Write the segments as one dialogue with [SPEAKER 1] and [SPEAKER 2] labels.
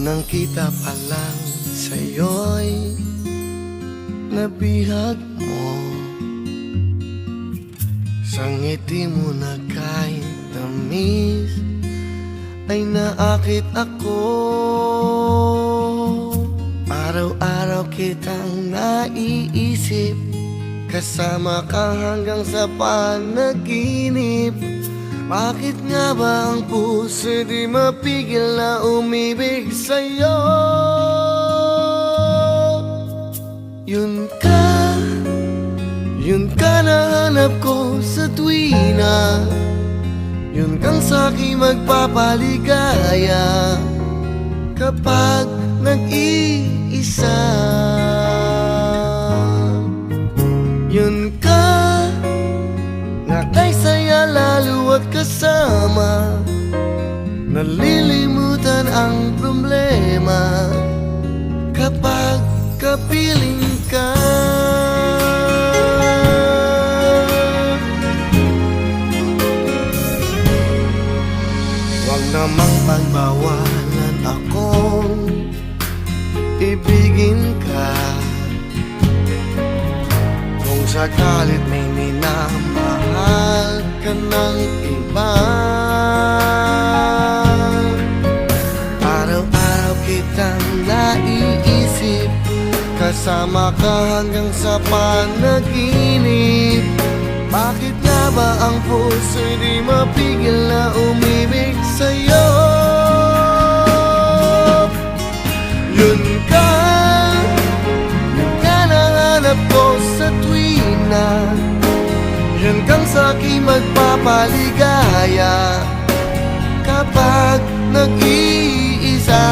[SPEAKER 1] Unang kita pa lang sa'yo'y nabihag mo. Sa ngiti mo na kahit tamis ay naakit ako. Araw-araw kitang naiisip, kasama ka hanggang sa panaginip. Bakit nga ba ang puso di mapigil na umibig sa'yo? Yun ka na hanap ko sa tuwina. Yun kang sa'king magpapaligaya kapag nag-iisa. Yun ka na kay saya lalo at kasama, nalilimutan ang problema kapag kapiling ka. Huwag namang pagbawalan akong ibigin ka. Kung sakalit may minamahal ka ng iba, araw-araw kitang naiisip, kasama ka hanggang sa panaginip. Bakit nga ba ang puso'y di mapigil na umibig sa'yo? Yun ka na hanap ko sa tuwina. Yun kang sa'king magpapaligaya kapag nag-iisa.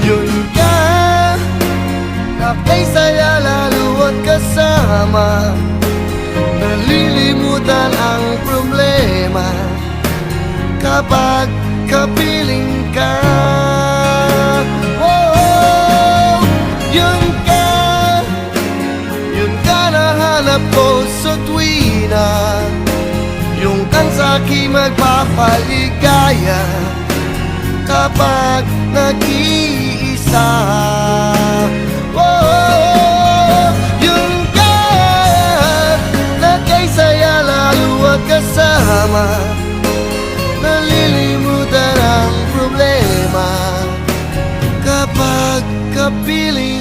[SPEAKER 1] Yun ka na kay saya lalo at kasama, nalilimutan ang problema kapag kapiling ka. Oh, yun ka na hanap ko sa tuwina. Yung kang sa'king magpapaligaya kapag nag-iisa. Oh, yun ka na kay saya lalo at kasama, nalilimutan ang problema kapag kapiling